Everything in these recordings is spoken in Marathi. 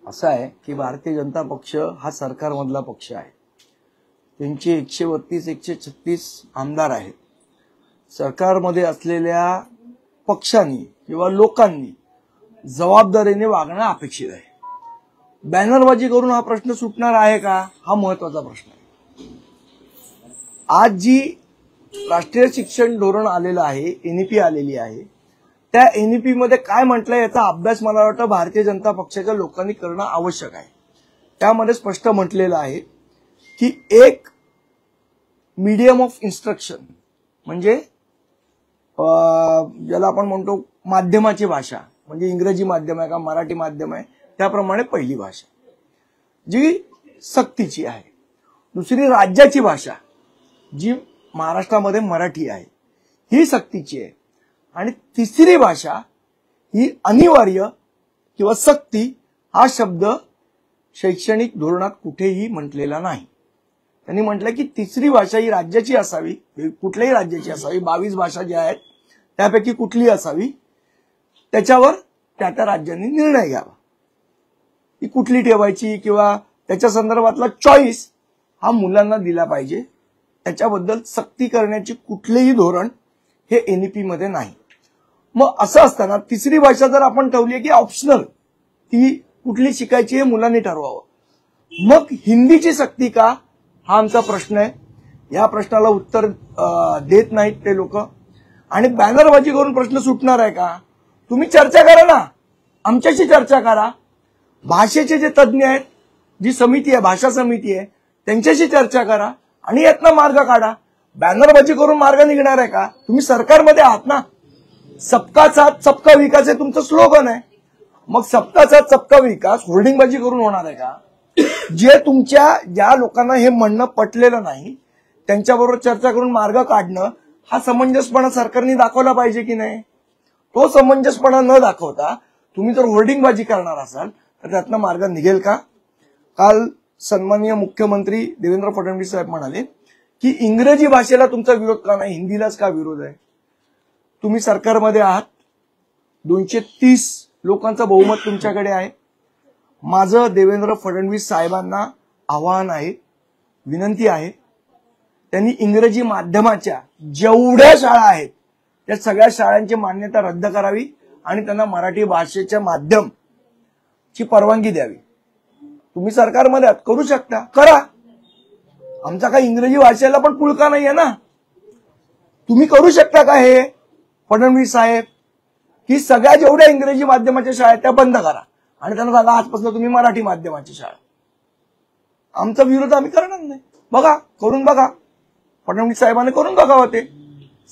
असं आहे की भारतीय जनता पक्ष हा सरकारमधला पक्ष आहे. त्यांचे 132-136 आमदार आहेत. सरकारमध्ये असलेल्या पक्षांनी किंवा लोकांनी जबाबदारीने वागणं अपेक्षित आहे. बॅनरबाजी करून हा प्रश्न सुटणार आहे का, हा महत्वाचा प्रश्न आहे. आज जी राष्ट्रीय शिक्षण धोरण आलेलं आहे, एनईपी आलेली आहे, त्या एनईपी मध्ये काय म्हटलंय याचा अभ्यास मला वाटतं भारतीय जनता पक्षाच्या लोकांनी करणं आवश्यक आहे. त्यामध्ये स्पष्ट म्हटलेलं आहे की एक मीडियम ऑफ इन्स्ट्रक्शन म्हणजे ज्याला आपण म्हणतो माध्यमाची भाषा, म्हणजे इंग्रजी माध्यम आहे का मराठी माध्यम आहे त्याप्रमाणे पहिली भाषा जी सक्तीची आहे, दुसरी राज्याची भाषा जी महाराष्ट्रामध्ये मराठी आहे ही सक्तीची आहे, आणि तिसरी भाषा ही अनिवार्य किंवा सक्ती हा शब्द शैक्षणिक धोरणात कुठेही म्हटलेला नाही. त्यांनी म्हटलं की तिसरी भाषा ही राज्याची असावी, कुठल्याही राज्याची असावी, 22 भाषा ज्या आहेत त्यापैकी कुठली असावी, त्याच्यावर त्या त्या राज्यांनी निर्णय घ्यावा की कुठली ठेवायची किंवा त्याच्या संदर्भातला चॉईस हा मुलांना दिला पाहिजे. त्याच्याबद्दल सक्ती करण्याची कुठलेही धोरण हे एनईपी मध्ये नाही. मग असं असताना तिसरी भाषा जर आपण ठेवली की ऑप्शनल, ती कुठली शिकायची हे मुलांनी ठरवावं, मग हिंदीची सक्ती का हा आमचा प्रश्न आहे. या प्रश्नाला उत्तर देत नाहीत ते लोक. आणि बॅनरबाजी करून प्रश्न सुटणार आहे का? तुम्ही चर्चा करा ना, आमच्याशी चर्चा करा. भाषेचे जे तज्ज्ञ आहेत, जी समिती आहे भाषा समिती आहे, त्यांच्याशी चर्चा करा आणि यातनं मार्ग काढा. बॅनरबाजी करून मार्ग निघणार आहे का? तुम्ही सरकारमध्ये आहात ना. सबका साथ सबका विकास हे तुमचं स्लोगन आहे. मग सबका साथ सबका विकास होर्डिंगबाजी करून होणार आहे का? जे तुमच्या ज्या लोकांना हे म्हणणं पटलेलं नाही त्यांच्याबरोबर चर्चा करून मार्ग काढणं हा समंजसपणा सरकारने दाखवला पाहिजे की नाही? तो समंजसपणा न दाखवता तुम्ही जर होर्डिंगबाजी करणार असाल तर त्यातनं मार्ग निघेल का? काल सन्माननीय मुख्यमंत्री देवेंद्र फडणवीस साहेब म्हणाले की इंग्रजी भाषेला तुमचा विरोध का नाही, हिंदीलाच का विरोध आहे? तुम्ही सरकारमध्ये आहात, 230 लोकांचं बहुमत तुमच्याकडे आहे. माझं देवेंद्र फडणवीस साहेबांना आवाहन आहे, विनंती आहे, त्यांनी इंग्रजी माध्यमाच्या जेवढ्या शाळा आहेत त्या सगळ्या शाळांची मान्यता रद्द करावी आणि त्यांना मराठी भाषेच्या माध्यमची परवानगी द्यावी. तुम्ही सरकारमध्ये आहात, करू शकता, करा. आमचा काही इंग्रजी भाषेला पण पुळका नाहीये ना. तुम्ही करू शकता का हे फडणवीस साहेब, की सगळ्या जेवढ्या इंग्रजी माध्यमाच्या शाळा त्या बंद करा आणि त्यांना सांगा आजपासून तुम्ही मराठी माध्यमाची शाळा. आमचा विरोध आम्ही करणार नाही. बघा, करून बघा. फडणवीस साहेबांनी करून बघावं. ते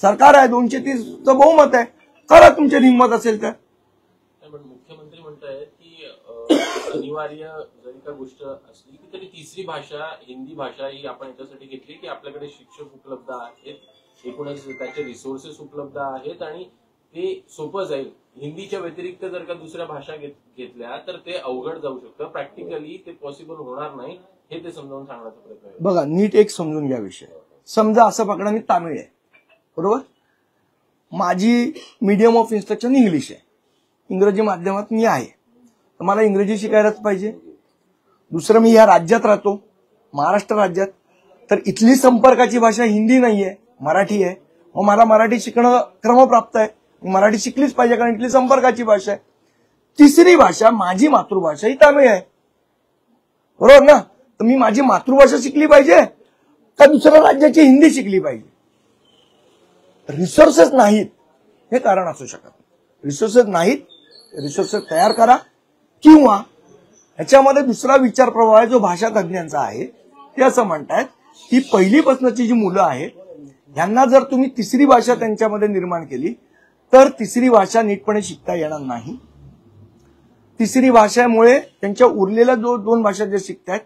सरकार आहे, 230चं बहुमत आहे, करा तुमची हिंमत असेल तर. मुख्यमंत्री म्हणतायत की अनिवार्य जरी का गोष्ट असली तरी तिसरी भाषा हिंदी भाषा ही आपण याच्यासाठी घेतली की आपल्याकडे शिक्षक उपलब्ध आहेत, एकूणच त्याचे रिसोर्सेस उपलब्ध आहेत आणि ते सोपं जाईल. हिंदीच्या व्यतिरिक्त जर का दुसऱ्या भाषा घेतल्या तर ते अवघड जाऊ शकतं, प्रॅक्टिकली ते पॉसिबल होणार नाही, हे ते समजावून सांगण्याचा प्रयत्न आहे. बघा, नीट एक समजून घ्या विषय. समजा असं पकडा मी तामिळ आहे, बरोबर, माझी मीडियम ऑफ इन्स्ट्रक्शन इंग्लिश आहे, इंग्रजी माध्यमात मी आहे, तर मला इंग्रजी शिकायलाच पाहिजे. दुसरं, मी या राज्यात राहतो, महाराष्ट्र राज्यात, तर इथली संपर्काची भाषा हिंदी नाहीये, मराठी आहे. मग मला मराठी शिकणं क्रमप्राप्त आहे, मराठी शिकलीच पाहिजे कारण इथली संपर्काची भाषा आहे. तिसरी भाषा माझी मातृभाषा ही तामिळ आहे, बरोबर ना. तर मी माझी मातृभाषा शिकली पाहिजे का दुसऱ्या राज्याची हिंदी शिकली पाहिजे? रिसोर्सेस नाहीत हे कारण असू शकत. रिसोर्सेस नाहीत, रिसोर्सेस तयार करा. किंवा ह्याच्यामध्ये दुसरा विचार प्रवाह आहे जो भाषा तज्ज्ञांचा आहे. ते असं म्हणतायत की पहिलीपासूनची जी मुलं आहेत यांना जर तुम्ही तिसरी भाषा त्यांच्यामध्ये निर्माण केली तर तिसरी भाषा नीटपणे शिकता येणार नाही. तिसरी भाषेमुळे त्यांच्या उरलेल्या दोन भाषा जे शिकतायत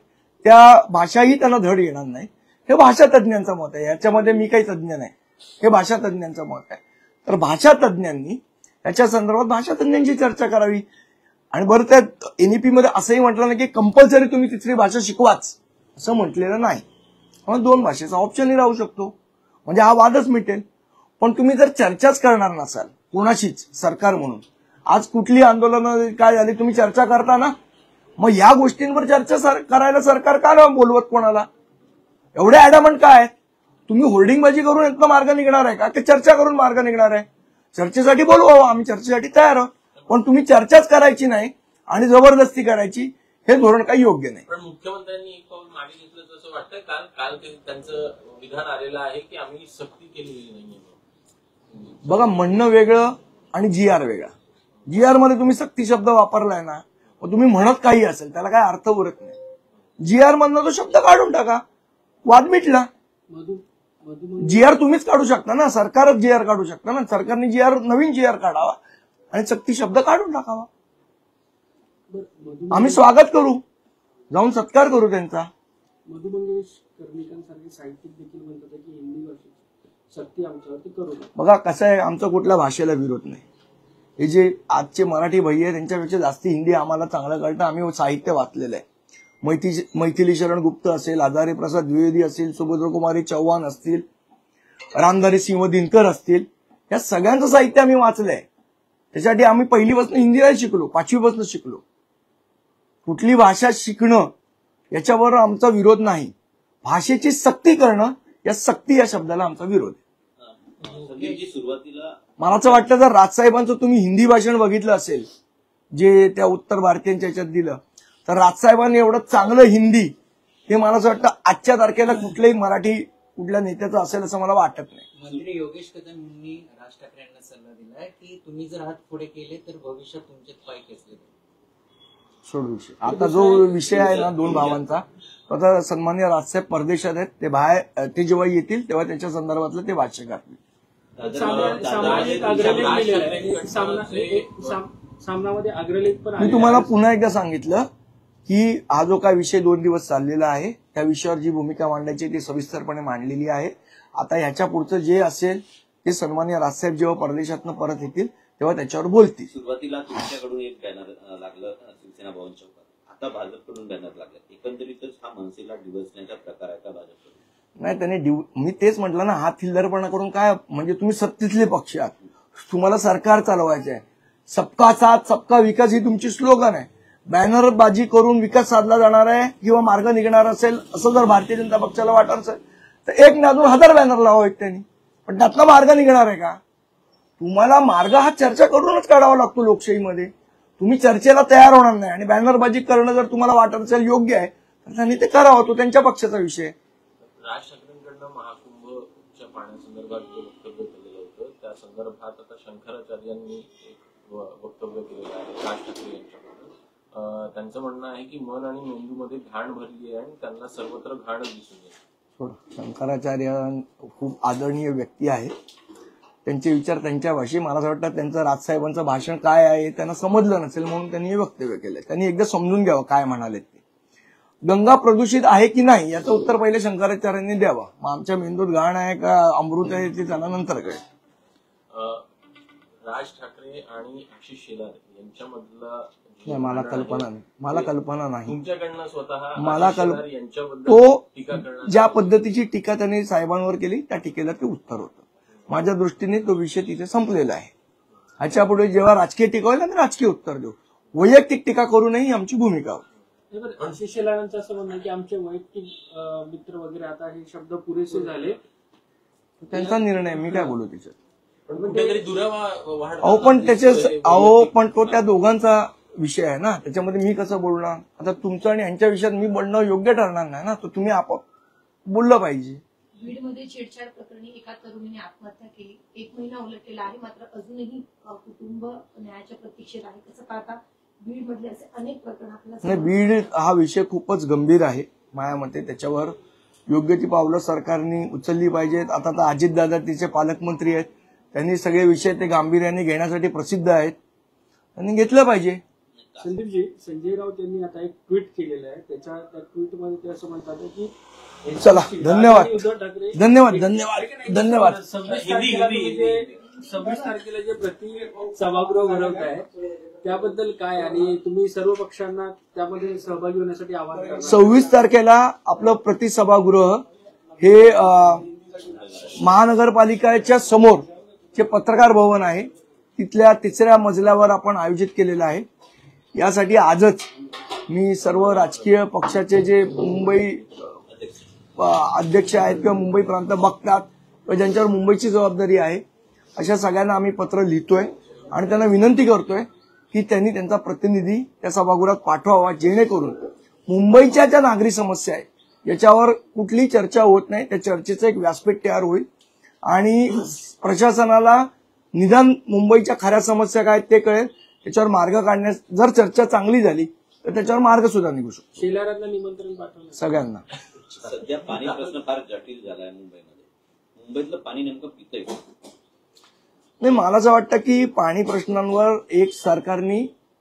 त्या भाषाही त्यांना धड येणार नाही. हे भाषा तज्ज्ञांचं मत आहे, याच्यामध्ये मी काही तज्ज्ञ नाही, हे भाषा तज्ज्ञांचं मत आहे. तर भाषा तज्ज्ञांनी याच्या संदर्भात भाषा तज्ज्ञांची चर्चा करावी. आणि बरं, त्या एनईपी मध्ये असंही म्हटलं नाही की कंपल्सरी तुम्ही तिसरी भाषा शिकवाच, असं म्हटलेलं नाही. मग 2 भाषेचा ऑप्शनही राहू शकतो, म्हणजे हा वादच मिटेल. पण तुम्ही जर चर्चाच करणार नसाल कोणाशीच सरकार म्हणून, आज कुठली आंदोलनं काय झाली तुम्ही चर्चा करता ना, मग या गोष्टींवर चर्चा करायला सरकार का नाही बोलवत कोणाला? एवढे ऍडॅमंट काय आहेत? तुम्ही होर्डिंगबाजी करून यातनं मार्ग निघणार आहे का, की चर्चा करून मार्ग निघणार आहे? चर्चेसाठी बोलवा, आम्ही चर्चेसाठी तयार आहोत, पण तुम्ही चर्चाच करायची नाही आणि जबरदस्ती करायची, हे धोरण काही योग्य नाही. पण मुख्यमंत्र्यांनी एक पाऊल मागे घेतलं असं वाटतं. काल त्यांचं विधान आलेलं आहे की आम्ही सक्ती केलेली नाहीये. बघा, म्हणणं वेगळं आणि GR वेगळा. GR मध्ये तुम्ही सक्ती शब्द वापरलाय ना, मग तुम्ही म्हणत काही असेल त्याला काय अर्थ उरत नाही. GR मधनं तो शब्द काढून टाका, वाद मिटला. GR तुम्हीच काढू शकता ना, सरकारच GR काढू शकता ना. सरकारने नवीन GR काढावा आणि सक्ती शब्द काढून टाकावा. आम्ही स्वागत करू, जाऊन सत्कार करू त्यांचा. मधु मंगेश कर्णिकांसारखे साहित्यिक देखील म्हणतात की हिंदी भाषेची सक्ती आमच्यावरती करू नका. बघा कसं आहे, आमचा कुठल्या भाषेला विरोध नाही. हे जे आजचे मराठी भैया आहे त्यांच्यापेक्षा जास्ती हिंदी आम्हाला चांगलं कळतं. आम्ही साहित्य वाचलेलं आहे. मैथिली शरण गुप्त असेल, आधारी प्रसाद द्विवेदी असेल, सुभद्रकुमारी चव्हाण असतील, रामधारी सिंह दिनकर असतील, या सगळ्यांचं साहित्य आम्ही वाचलंय. त्याच्यासाठी आम्ही पहिलीपासून हिंदीला शिकलो, 5वीपासून शिकलो. कुठली भाषा शिकणं याच्यावर आमचा विरोध नाही. भाषेची सक्ती करणं, या सक्ती या शब्दाला आमचा विरोध आहे. सुरुवातीला मला असं वाटतं जर राजसाहेबांचं तुम्ही हिंदी भाषण बघितलं असेल, जे त्या उत्तर भारतीयांच्या याच्यात दिलं, तर राजसाहेबांनी एवढं चांगलं हिंदी हे मला असं वाटतं आजच्या तारखेला कुठल्याही मराठी कुठल्या नेत्याचं असेल असं मला वाटत नाही. मंत्री योगेश कदम यांनी राज ठाकरे यांना सल्ला दिलाय की तुम्ही जर हात पुढे केले तर भविष्यात तुमचेच पाय खेचले. सोड विषय. आता जो विषय आहे ना दोन भावांचा, आता सन्मान्य राजसाहेब परदेशात आहेत, ते बाहेर ते जेव्हा येतील तेव्हा त्याच्या संदर्भातलं ते भाष्य करतील. सामाजिक अग्रलेख सामनामध्ये अग्रलेख पण मी तुम्हाला पुन्हा एकदा सांगितलं की हा जो काय विषय 2 दिवस चाललेला आहे त्या विषयावर जी भूमिका मांडायची ती सविस्तरपणे मांडलेली आहे. आता ह्याच्या पुढचं जे असेल ते सन्मान्य राजसाहेब जेव्हा परदेशातनं परत येतील तेव्हा त्याच्यावर बोलतील. सुरुवातीला तुमच्याकडून एक बॅनर लागलं शिवसेना भवन चौकात, आता भाजपकडून बॅनर लागलं. एकंदरीतच हा मनसेला डिवचण्याचा प्रकार आहे का भाजपकडून? नाही, त्यांनी मी तेच म्हटलं ना, हा थिल्लरपणा करून काय, म्हणजे तुम्ही सत्तेतले पक्ष आहात, तुम्हाला सरकार चालवायचं आहे. सबका साथ सबका विकास ही तुमची स्लोगन आहे. बॅनरबाजी करून विकास साधला जाणार आहे किंवा मार्ग निघणार असेल असं जर भारतीय जनता पक्षाला वाटत असेल तर एक ना 1000 बॅनर लावावेत त्यांनी, पण त्यातला मार्ग निघणार आहे का? तुम्हाला मार्ग हा चर्चा करूनच काढावा लागतो लोकशाहीमध्ये. तुम्ही चर्चेला तयार होणार नाही आणि बॅनरबाजी करणं जर तुम्हाला वाटत असेल योग्य आहे तर त्यांनी ते करावं, तो त्यांच्या पक्षाचा विषय. राज ठाकरेंकडनं महाकुंभच्या पाण्यासंदर्भात जे वक्तव्य केलेलं होतं त्या संदर्भात आता शंकराचार्यांनी एक वक्तव्य केलेलं आहे राज ठाकरे यांच्याकडून. त्यांचं म्हणणं आहे की मन आणि मेंदूमध्ये घाण भरली आहे आणि त्यांना सर्वत्र घाणच दिसून येते. शंकराचार्य खूप आदरणीय व्यक्ती आहे, त्यांचे विचार त्यांच्या भाषेत. मला असं वाटतं त्यांचं राजसाहेबांचं भाषण काय आहे त्यांना समजलं नसेल म्हणून त्यांनी हे वक्तव्य केलंय. त्यांनी एकदा समजून घ्यावं काय म्हणाले ते. गंगा प्रदूषित आहे की नाही याचं उत्तर पहिले शंकराचार्यांनी द्यावं. मग आमच्या मेंदूत घाण आहे का अमृत आहे ते त्यांना नंतर कळेल. राज ठाकरे आणि आशिष शेलार यांच्यामधला मला कल्पना नाही तुमच्याकडनं स्वतः मला यांच्याबद्दल तो टीका करणार ज्या पद्धतीची टीका त्यांनी साहेबांवर केली त्या टीकेला ते उत्तर होतं. माझ्या दृष्टीने तो विषय तिथे संपलेला आहे. ह्याच्या पुढे जेव्हा राजकीय टीका होईल तर राजकीय उत्तर देऊ, वैयक्तिक टीका करू नये ही आमची भूमिका होती. आशिष शेलारांचं असं म्हणणं की आमचे वैयक्तिक मित्र वगैरे आता हे शब्द पुरेसे झाले, त्यांचा निर्णय, मी काय बोलू त्याच्यात. कुठेतरी दुरावा पण तो त्या दोघांचा विषय आहे ना, त्याच्यामध्ये मी कसं बोलणार. आता तुमचं आणि यांच्या विषयात मी बोलणं योग्य ठरणार नाही ना, तर तुम्ही आपोआप बोललं पाहिजे. बीडमध्ये छेडछाड प्रकरणी एका तरुणीने आत्महत्या केली. 1 महिना उलटलेला आहे, मात्र अजूनही कुटुंब न्यायाच्या प्रतीक्षेत आहे. कसं पाहता बीडमधले असे अनेक प्रकरण आपल्याला? नाही, बीड हा विषय खूपच गंभीर आहे माझ्या मते. त्याच्यावर योग्य ती पावलं सरकारने उचलली पाहिजेत. आता तर अजितदादा तिचे पालकमंत्री आहेत, त्यांनी सगळे विषय ते गांभीर्याने घेण्यासाठी प्रसिद्ध आहेत, त्यांनी घेतलं पाहिजे. संदीपजी, संजय राऊत यांनी आता एक ट्विट केलेलं आहे, त्या ट्विटमध्ये ते असं म्हणतात की चला धन्यवाद उद्धव ठाकरे धन्यवाद धन्यवाद धन्यवाद 26 तारखेला जे प्रति सभागृह भरवत आहे त्याबद्दल काय, आणि तुम्ही सर्व पक्षांना त्यामध्ये सहभागी होण्यासाठी आवाहन करा. 26 तारखेला आपलं प्रति सभागृह हे महानगरपालिकेच्या समोर जे पत्रकार भवन आहे तिथल्या 3ऱ्या मजल्यावर आपण आयोजित केलेलं आहे. यासाठी आजच मी सर्व राजकीय पक्षाचे जे मुंबई अध्यक्ष आहेत किंवा मुंबई प्रांत बघतात किंवा ज्यांच्यावर मुंबईची जबाबदारी आहे अशा सगळ्यांना आम्ही पत्र लिहितोय आणि त्यांना विनंती करतोय की त्यांनी त्यांचा प्रतिनिधी त्या सभागृहात पाठवावा, जेणेकरून मुंबईच्या ज्या नागरी समस्या आहेत याच्यावर कुठलीही चर्चा होत नाही, त्या चर्चेचं एक व्यासपीठ तयार होईल आणि प्रशासनाला निदान मुंबईच्या खऱ्या समस्या काय ते कळेल, त्याच्यावर मार्ग काढण्यास जर चर्चा चांगली झाली तर त्याच्यावर मार्ग सुद्धा निघू शकतो. शेलारांना निमंत्रण पाठवलं सगळ्यांना. सध्या पाणी प्रश्न फार जटिल झालाय मुंबईमध्ये. मुंबईतलं पाणी नेमकं पितंय का? नाही, मला असं वाटतं की पाणी प्रश्नांवर एक सरकारने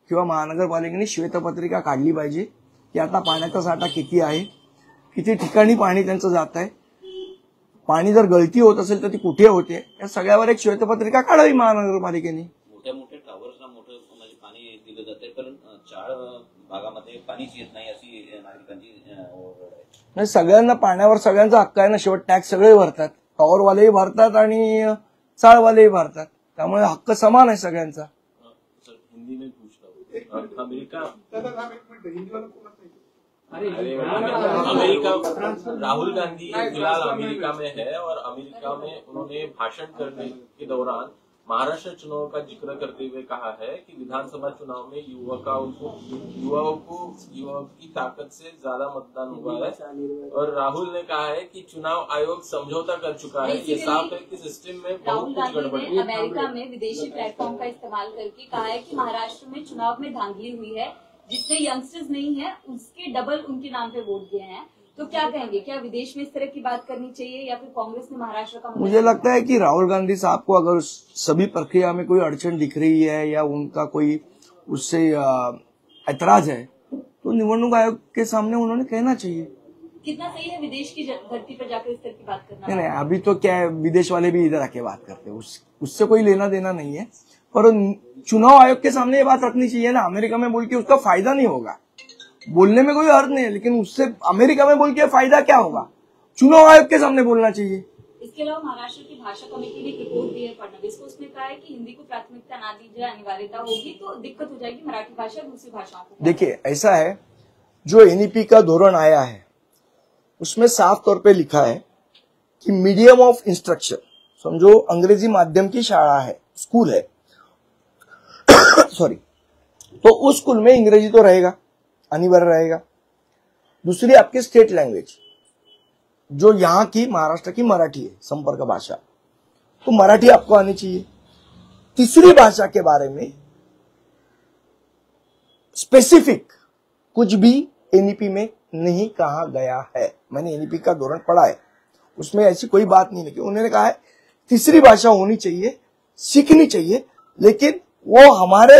किंवा महानगरपालिकेने श्वेतपत्रिका काढली पाहिजे की आता पाण्याचा साठा किती आहे, किती ठिकाणी पाणी त्यांचं जात आहे, पाणी जर गळती होत असेल तर ती कुठे होते, या सगळ्यावर एक श्वेतपत्रिका काढावी महानगरपालिकेने. मोठ्या मोठ्या टॉवर्सला मोठं म्हणजे पाणी दिलं जाते, पण चाळ भागामध्ये पाणीच येत नाही अशी नागरिकांची ओरड आहे. नाही, सगळ्यांना पाण्यावर सगळ्यांचा हक्क आहे ना, शेवट टॅक्स सगळे भरतात, टॉवरवालेही भरतात आणि चाळवालेही भरतात, त्यामुळे हक्क समान आहे सगळ्यांचा. सर, हिंदी में पूछता हूँ, अमेरिका राहुल गांधी फिलहाल अमेरिका में है और अमेरिका में उन्होंने भाषण करने के दौरान महाराष्ट्र चुनाव का जिक्र करते हुए कहा है कि विधानसभा चुनाव में युवाओं की ताकत से ज्यादा मतदान हुआ है और राहुल ने कहा है कि चुनाव आयोग समझौता कर चुका है. ये साफ है कि सिस्टम में राहुल बहुत कुछ गड़बड़ गांधी है. ने अमेरिका में विदेशी प्लेटफॉर्म का इस्तेमाल करके कहा है कि महाराष्ट्र में चुनाव में धांधली हुई है, जितने यंगस्टर्स नहीं है उसके डबल उनके नाम पे वोट दिए हैं. तो क्या कहेंगे, क्या विदेश में इस तरह की बात करनी चाहिए या फिर कांग्रेस ने महाराष्ट्र का मुझे लगता है कि राहुल गांधी साहब को अगर सभी प्रक्रिया में कोई अड़चन दिख रही है या उनका कोई उससे ऐतराज है तो निवडणूक आयोग के सामने उन्होंने कहना चाहिए. कितना सही है विदेश की धरती पर जाकर इस तरह की बात करना? नहीं, अभी तो क्या है, विदेश वाले भी इधर आके बात करते हैं, उससे कोई लेना देना नहीं है, पर चुनाव आयोग के सामने ये बात रखनी चाहिए ना. अमेरिका में बोल के उसका फायदा नहीं होगा, बोलने में कोई अर्थ नहीं है, लेकिन उससे अमेरिका में बोल के फायदा क्या होगा, चुनाव आयोग के सामने बोलना चाहिए. इसके अलावा महाराष्ट्र की भाषा कमेटी ने एक रिपोर्ट दी है फडणवीस को, उसने कहा है कि हिंदी को प्राथमिकता ना दी जाए, अनिवार्यता होगी तो दिक्कत हो जाएगी मराठी भाषा और दूसरी भाषाओं को. देखिए, ऐसा है, जो एनईपी का धोरण आया है उसमें साफ तौर पे लिखा है कि मीडियम ऑफ इंस्ट्रक्शन, समझो अंग्रेजी माध्यम की शाळा है, स्कूल है सॉरी, तो उस स्कूल में अंग्रेजी तो रहेगा, अनिवार्य रहेगा. दूसरी आपकी स्टेट लैंग्वेज जो यहाँ की महाराष्ट्र की मराठी है, संपर्क भाषा, तो मराठी आपको आनी चाहिए. तीसरी भाषा के बारे में स्पेसिफिक कुछ भी एनईपी में नहीं कहा गया है. मैंने एनईपी का धोरण पढ़ा है, उसमें ऐसी कोई बात नहीं लिखी. उन्होंने कहा है तीसरी भाषा होनी चाहिए, सीखनी चाहिए, लेकिन वो हमारे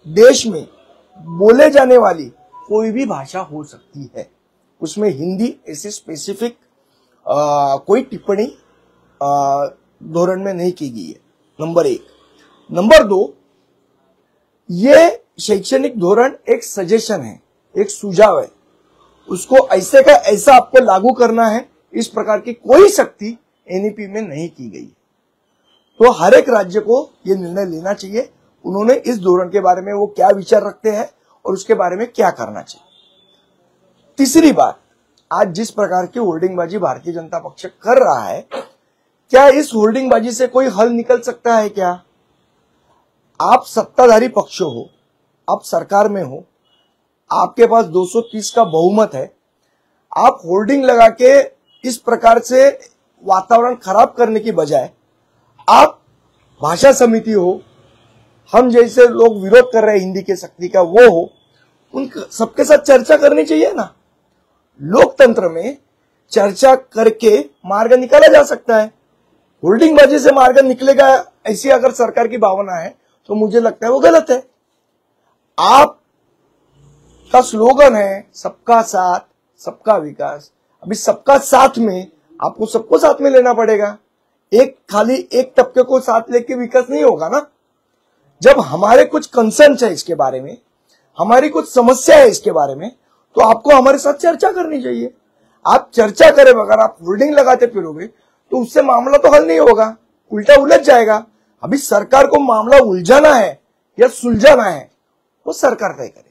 देश में बोले जाने वाली कोई भी भाषा हो सकती है. उसमें हिंदी ऐसी स्पेसिफिक कोई टिप्पणी धोरण में नहीं की गई है. नंबर 1. नंबर 2, ये शैक्षणिक धोरण एक सजेशन है, एक सुझाव है, उसको ऐसे का ऐसा आपको लागू करना है, इस प्रकार की कोई शक्ति एनईपी में नहीं की गई. तो हर एक राज्य को ये निर्णय लेना चाहिए उन्होंने इस धोरण के बारे में वो क्या विचार रखते हैं और उसके बारे में क्या करना चाहिए. तीसरी बात, आज जिस प्रकार की होर्डिंगबाजी भारतीय जनता पक्ष कर रहा है, क्या इस होर्डिंगबाजी से कोई हल निकल सकता है क्या? आप सत्ताधारी पक्ष हो, आप सरकार में हो, आपके पास 230 का बहुमत है, आप होर्डिंग लगा के इस प्रकार से वातावरण खराब करने की बजाय आप भाषा समिति हो, हम जैसे लोग विरोध कर रहे हैं हिंदी के शक्ति का वो हो, उन सबके साथ चर्चा करनी चाहिए ना. लोकतंत्र में चर्चा करके मार्ग निकाला जा सकता है. होर्डिंगबाजी से मार्ग निकलेगा ऐसी अगर सरकार की भावना है तो मुझे लगता है वो गलत है. आप का स्लोगन है सबका साथ सबका विकास. अभी सबका साथ में आपको सबको साथ में लेना पड़ेगा. एक खाली एक तबके को साथ लेके विकास नहीं होगा ना. जब हमारे कुछ कंसर्न है इसके बारे में, हमारी कुछ समस्या है इसके बारे में, तो आपको हमारे साथ चर्चा करनी चाहिए. आप चर्चा करें बगैर आप होल्डिंग लगाते फिरोगे तो उससे मामला तो हल नहीं होगा, उल्टा उलझ जाएगा. अभी सरकार को मामला उलझाना है या सुलझाना है वो सरकार तय करे.